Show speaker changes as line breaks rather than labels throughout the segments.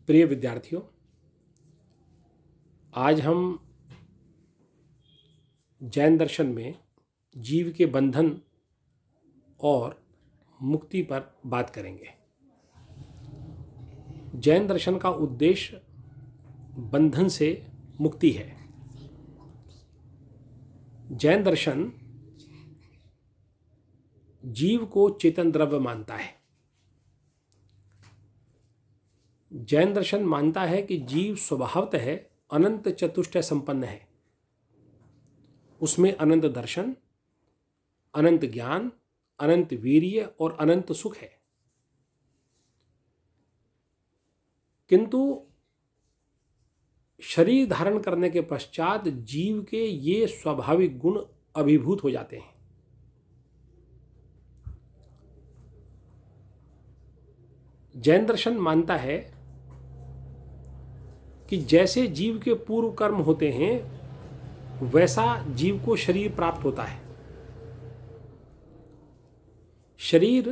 प्रिय विद्यार्थियों, आज हम जैन दर्शन में जीव के बंधन और मुक्ति पर बात करेंगे। जैन दर्शन का उद्देश्य बंधन से मुक्ति है। जैन दर्शन जीव को चेतन द्रव्य मानता है। जैन दर्शन मानता है कि जीव स्वभावतः अनंत चतुष्टय संपन्न है। उसमें अनंत दर्शन, अनंत ज्ञान, अनंत वीर्य और अनंत सुख है। किंतु शरीर धारण करने के पश्चात जीव के ये स्वाभाविक गुण अभिभूत हो जाते हैं। जैन दर्शन मानता है कि जैसे जीव के पूर्व कर्म होते हैं वैसा जीव को शरीर प्राप्त होता है। शरीर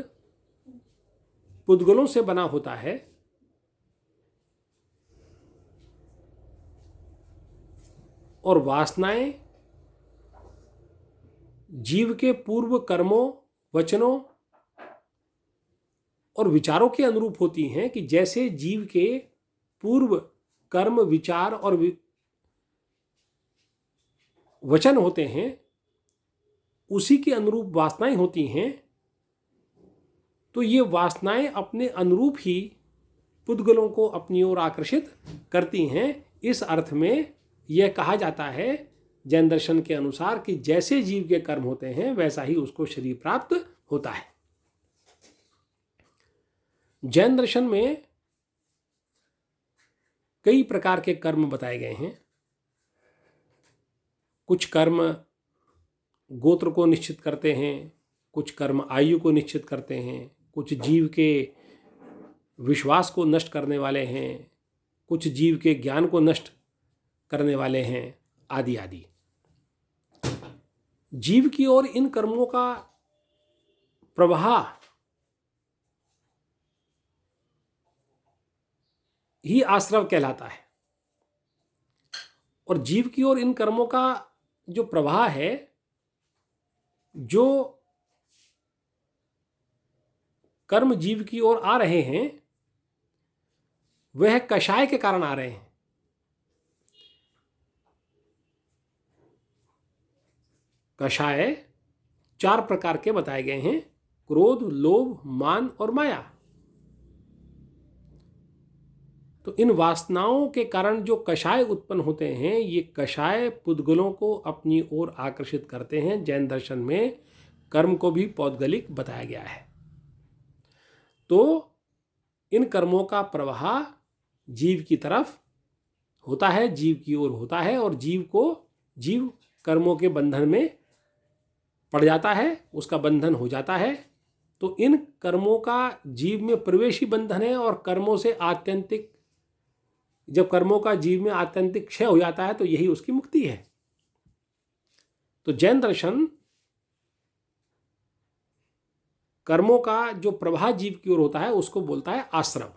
पुद्गलों से बना होता है और वासनाएं जीव के पूर्व कर्मों, वचनों और विचारों के अनुरूप होती हैं कि जैसे जीव के पूर्व कर्म, विचार और वचन होते हैं उसी के अनुरूप वासनाएं होती हैं। तो ये वासनाएं अपने अनुरूप ही पुद्गलों को अपनी ओर आकर्षित करती हैं। इस अर्थ में यह कहा जाता है जैन दर्शन के अनुसार कि जैसे जीव के कर्म होते हैं वैसा ही उसको शरीर प्राप्त होता है। जैन दर्शन में कई प्रकार के कर्म बताए गए हैं। कुछ कर्म गोत्र को निश्चित करते हैं, कुछ कर्म आयु को निश्चित करते हैं, कुछ जीव के विश्वास को नष्ट करने वाले हैं, कुछ जीव के ज्ञान को नष्ट करने वाले हैं, आदि आदि। जीव की ओर इन कर्मों का प्रवाह ही आश्रव कहलाता है। और जीव की ओर इन कर्मों का जो प्रवाह है, जो कर्म जीव की ओर आ रहे हैं वह कषाय के कारण आ रहे हैं। कषाय 4 प्रकार के बताए गए हैं: क्रोध, लोभ, मान और माया। तो इन वासनाओं के कारण जो कषाय उत्पन्न होते हैं, ये कषाय पुद्गलों को अपनी ओर आकर्षित करते हैं। जैन दर्शन में कर्म को भी पौद्गलिक बताया गया है। तो इन कर्मों का प्रवाह जीव की तरफ होता है, जीव की ओर होता है और जीव कर्मों के बंधन में पड़ जाता है, उसका बंधन हो जाता है। तो इन कर्मों का जीव में प्रवेशी बंधन है और कर्मों से आत्यंतिक, जब कर्मों का जीव में आत्यंतिक क्षय हो जाता है तो यही उसकी मुक्ति है। तो जैन दर्शन कर्मों का जो प्रवाह जीव की ओर होता है उसको बोलता है आश्रम।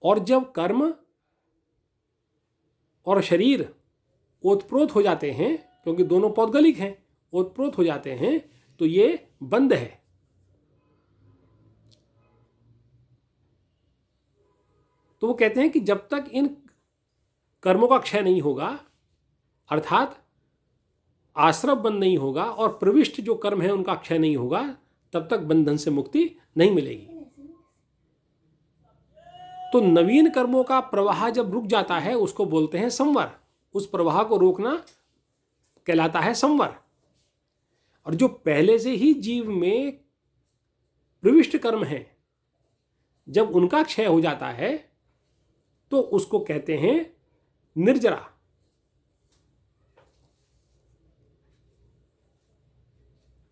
और जब कर्म और शरीर ओतप्रोत हो जाते हैं, क्योंकि दोनों पौद्गलिक हैं, ओतप्रोत हो जाते हैं, तो ये बंध है। तो वो कहते हैं कि जब तक इन कर्मों का क्षय नहीं होगा, अर्थात आश्रव बंध नहीं होगा और प्रविष्ट जो कर्म है उनका क्षय नहीं होगा, तब तक बंधन से मुक्ति नहीं मिलेगी। तो नवीन कर्मों का प्रवाह जब रुक जाता है उसको बोलते हैं संवर। उस प्रवाह को रोकना कहलाता है संवर। और जो पहले से ही जीव में प्रविष्ट कर्म हैं, जब उनका क्षय हो जाता है तो उसको कहते हैं निर्जरा।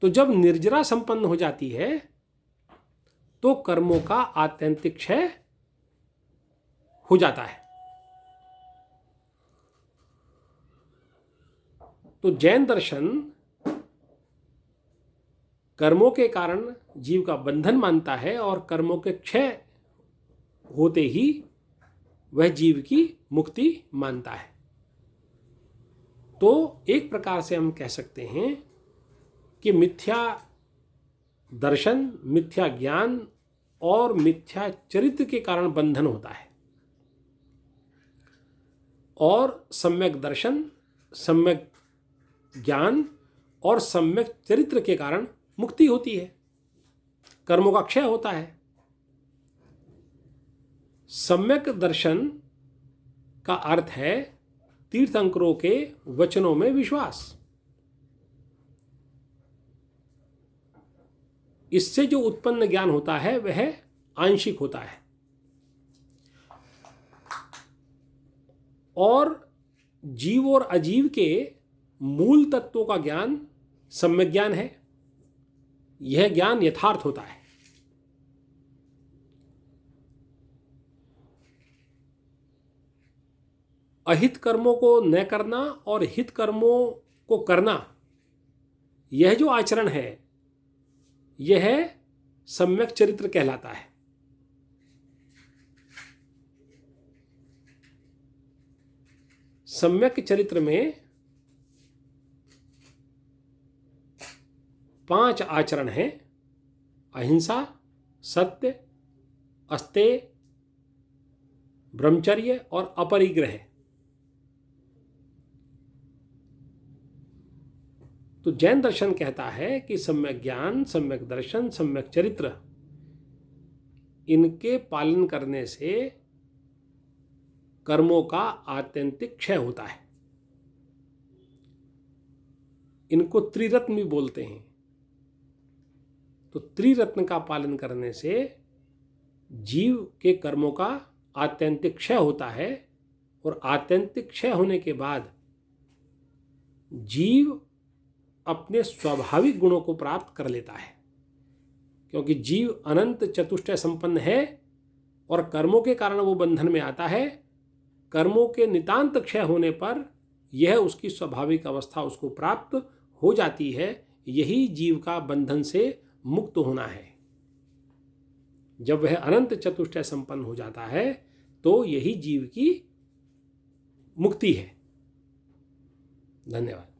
तो जब निर्जरा संपन्न हो जाती है तो कर्मों का आत्यंतिक क्षय हो जाता है। तो जैन दर्शन कर्मों के कारण जीव का बंधन मानता है और कर्मों के क्षय होते ही वह जीव की मुक्ति मानता है। तो एक प्रकार से हम कह सकते हैं कि मिथ्या दर्शन, मिथ्या ज्ञान और मिथ्या चरित्र के कारण बंधन होता है, और सम्यक दर्शन, सम्यक ज्ञान और सम्यक चरित्र के कारण मुक्ति होती है, कर्मों का क्षय होता है। सम्यक दर्शन का अर्थ है तीर्थंकरों के वचनों में विश्वास। इससे जो उत्पन्न ज्ञान होता है वह आंशिक होता है, और जीव और अजीव के मूल तत्वों का ज्ञान सम्यक ज्ञान है। यह ज्ञान यथार्थ होता है। अहित कर्मों को न करना और हित कर्मों को करना, यह जो आचरण है यह सम्यक चरित्र कहलाता है। सम्यक चरित्र में 5 आचरण हैं: अहिंसा, सत्य, अस्तेय, ब्रह्मचर्य और अपरिग्रह। तो जैन दर्शन कहता है कि सम्यक ज्ञान, सम्यक दर्शन, सम्यक चरित्र, इनके पालन करने से कर्मों का आत्यंतिक क्षय होता है। इनको त्रिरत्न भी बोलते हैं। तो त्रिरत्न का पालन करने से जीव के कर्मों का आत्यंतिक क्षय होता है, और आत्यंतिक क्षय होने के बाद जीव अपने स्वाभाविक गुणों को प्राप्त कर लेता है। क्योंकि जीव अनंत चतुष्टय संपन्न है और कर्मों के कारण वो बंधन में आता है। कर्मों के नितांत क्षय होने पर यह उसकी स्वाभाविक अवस्था उसको प्राप्त हो जाती है। यही जीव का बंधन से मुक्त होना है। जब वह अनंत चतुष्टय संपन्न हो जाता है तो यही जीव की मुक्ति है। धन्यवाद।